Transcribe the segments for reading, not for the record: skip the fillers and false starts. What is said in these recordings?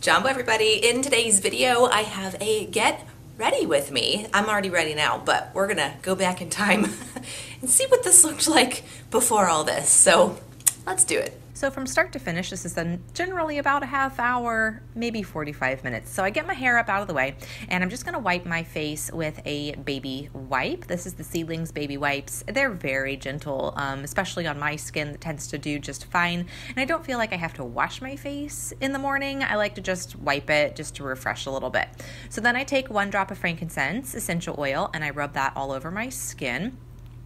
Jumbo everybody, in today's video I have a get ready with me. I'm already ready now, but we're gonna go back in time and see what this looked like before all this. So let's do it. So from start to finish, this is generally about a half hour, maybe 45 minutes. So I get my hair up out of the way, and I'm just gonna wipe my face with a baby wipe. This is the Seedlings baby wipes. They're very gentle, especially on my skin that tends to do just fine. And I don't feel like I have to wash my face in the morning. I like to just wipe it just to refresh a little bit. So then I take 1 drop of frankincense essential oil and I rub that all over my skin.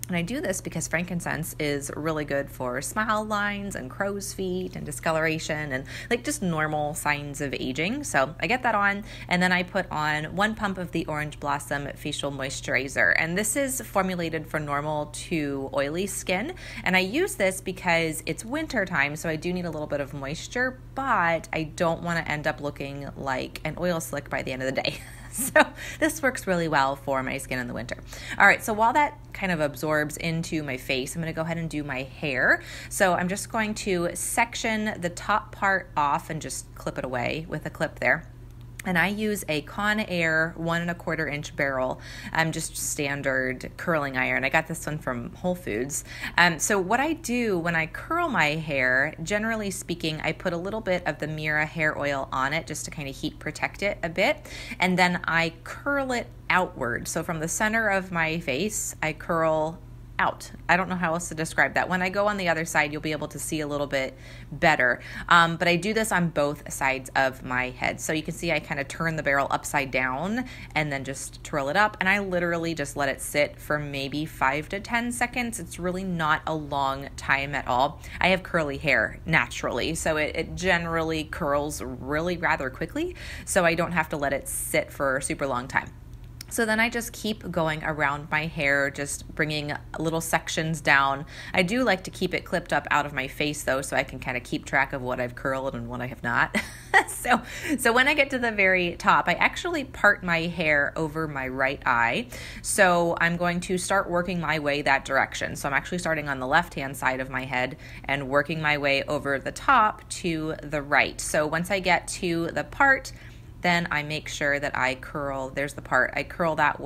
And I do this because frankincense is really good for smile lines and crow's feet and discoloration and like just normal signs of aging. So I get that on, and then I put on 1 pump of the Orange Blossom Facial Moisturizer. And this is formulated for normal to oily skin. And I use this because it's winter time, so I do need a little bit of moisture, but I don't want to end up looking like an oil slick by the end of the day. So this works really well for my skin in the winter. All right, so while that kind of absorbs into my face, I'm gonna go ahead and do my hair. So I'm just going to section the top part off and just clip it away with a clip there. And I use a Conair 1 1/4 inch barrel, just standard curling iron. I got this one from Whole Foods. So what I do when I curl my hair, generally speaking, I put a little bit of the Mira hair oil on it just to kind of heat protect it a bit. And then I curl it outward. So from the center of my face, I curl out. I don't know how else to describe that. When I go on the other side, you'll be able to see a little bit better. But I do this on both sides of my head. So you can see I kind of turn the barrel upside down and then just twirl it up. And I literally just let it sit for maybe 5 to 10 seconds. It's really not a long time at all. I have curly hair naturally, so it generally curls really rather quickly. So I don't have to let it sit for a super long time. So then I just keep going around my hair, just bringing little sections down. I do like to keep it clipped up out of my face though, so I can kind of keep track of what I've curled and what I have not. So when I get to the very top, I actually part my hair over my right eye. So I'm going to start working my way that direction. So I'm actually starting on the left-hand side of my head and working my way over the top to the right. So once I get to the part, then I make sure that I curl, there's the part, I curl that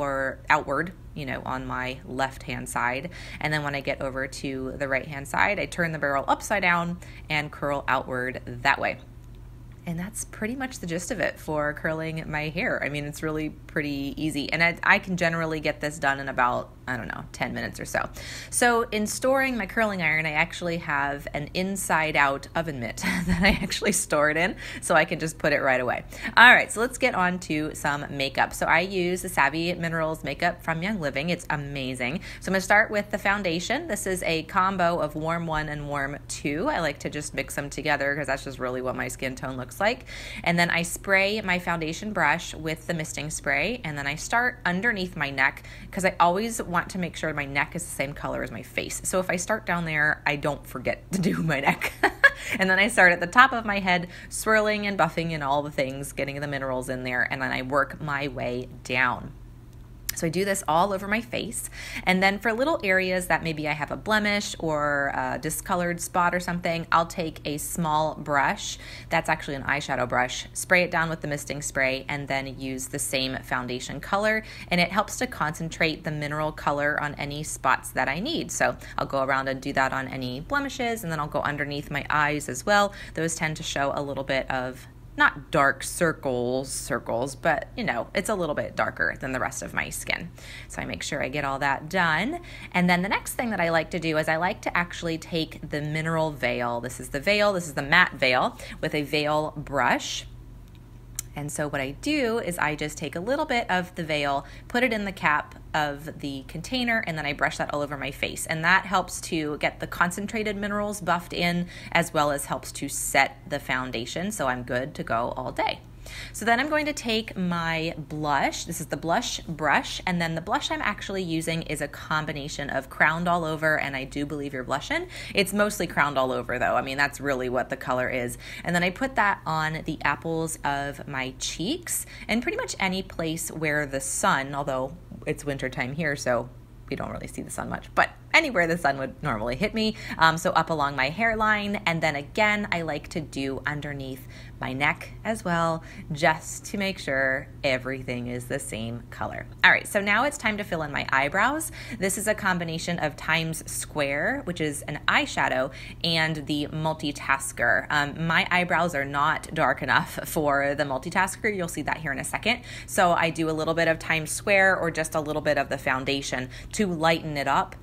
outward, on my left-hand side. And then when I get over to the right-hand side, I turn the barrel upside down and curl outward that way. And that's pretty much the gist of it for curling my hair. I mean, it's really pretty easy. And I can generally get this done in about, 10 minutes or so. So in storing my curling iron, I actually have an inside-out oven mitt that I actually store it in, so I can just put it right away. All right, so let's get on to some makeup. So I use the Savvy Minerals makeup from Young Living. It's amazing. So I'm gonna start with the foundation. This is a combo of Warm 1 and Warm 2. I like to just mix them together because that's just really what my skin tone looks like. And then I spray my foundation brush with the misting spray, and then I start underneath my neck because I always want to make sure my neck is the same color as my face. So if I start down there, I don't forget to do my neck. And then I start at the top of my head, swirling and buffing and all the things, getting the minerals in there, and then I work my way down. So I do this all over my face. And then for little areas that maybe I have a blemish or a discolored spot or something, I'll take a small brush, that's actually an eyeshadow brush, spray it down with the misting spray, and then use the same foundation color. And it helps to concentrate the mineral color on any spots that I need. So I'll go around and do that on any blemishes, and then I'll go underneath my eyes as well. Those tend to show a little bit of not dark circles, but it's a little bit darker than the rest of my skin. So I make sure I get all that done. And then the next thing that I like to do is I like to actually take the mineral veil. This is the veil, this is the matte veil with a veil brush. And so what I do is I just take a little bit of the veil, put it in the cap of the container, and then I brush that all over my face. And that helps to get the concentrated minerals buffed in, as well as helps to set the foundation, so I'm good to go all day. So then I'm going to take my blush. This is the blush brush, and then the blush I'm actually using is a combination of Crowned All Over and I Do Believe You're Blushin'. It's mostly Crowned All Over though. I mean, that's really what the color is. And then I put that on the apples of my cheeks and pretty much any place where the sun, although it's wintertime here, so we don't really see the sun much, but anywhere the sun would normally hit me. So up along my hairline, and then again, I like to do underneath my neck as well, just to make sure everything is the same color. All right, so now it's time to fill in my eyebrows. This is a combination of Times Square, which is an eyeshadow, and the Multitasker. My eyebrows are not dark enough for the Multitasker. You'll see that here in a second. So I do a little bit of Times Square or just a little bit of the foundation to lighten it up.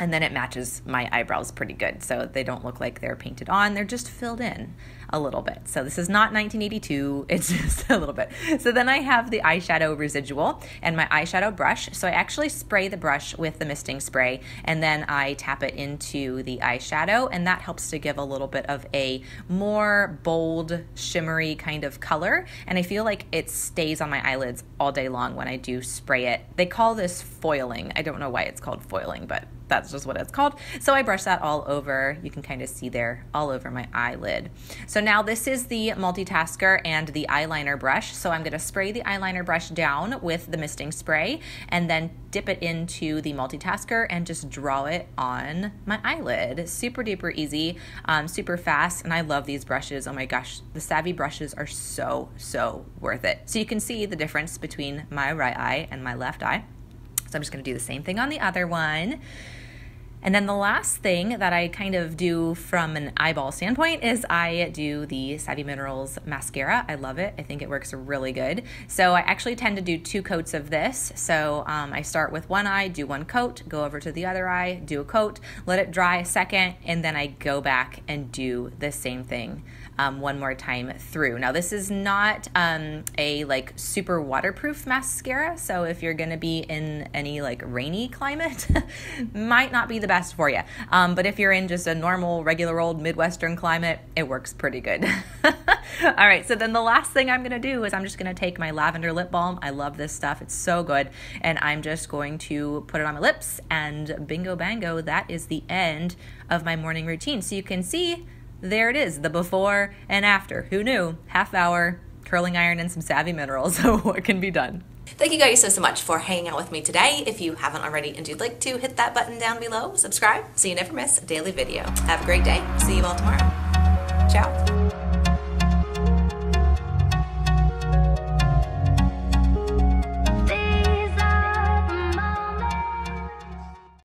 And then it matches my eyebrows pretty good. So they don't look like they're painted on. They're just filled in a little bit. So this is not 1982. It's just a little bit. So then I have the eyeshadow residual and my eyeshadow brush. So I actually spray the brush with the misting spray and then I tap it into the eyeshadow, and that helps to give a little bit of a more bold, shimmery kind of color. And I feel like it stays on my eyelids all day long when I do spray it. They call this foiling. I don't know why it's called foiling, but that's just what it's called. So I brush that all over. You can kind of see there all over my eyelid. So now this is the Multitasker and the eyeliner brush. So I'm going to spray the eyeliner brush down with the misting spray and then dip it into the Multitasker and just draw it on my eyelid. Super duper easy, super fast, and I love these brushes. Oh my gosh, the Savvy brushes are so worth it. So you can see the difference between my right eye and my left eye. So I'm just going to do the same thing on the other one. And then the last thing that I kind of do from an eyeball standpoint is I do the Savvy Minerals mascara. I love it. I think it works really good. So I actually tend to do 2 coats of this. So I start with one eye, do 1 coat, go over to the other eye, do a coat, let it dry a second, and then I go back and do the same thing one more time through. Now this is not a like super waterproof mascara, so if you're gonna be in any like rainy climate, might not be the best for you. But if you're in just a normal, regular old Midwestern climate, it works pretty good. All right, so then the last thing I'm gonna do is I'm just gonna take my lavender lip balm. I love this stuff, it's so good. And I'm just going to put it on my lips, and bingo bango, that is the end of my morning routine. So you can see, there it is, the before and after. Who knew? Half hour, curling iron, and some Savvy Minerals. So what can be done? Thank you guys so much for hanging out with me today. If you haven't already and you'd like to, hit that button down below, subscribe so you never miss a daily video. Have a great day. See you all tomorrow. Ciao.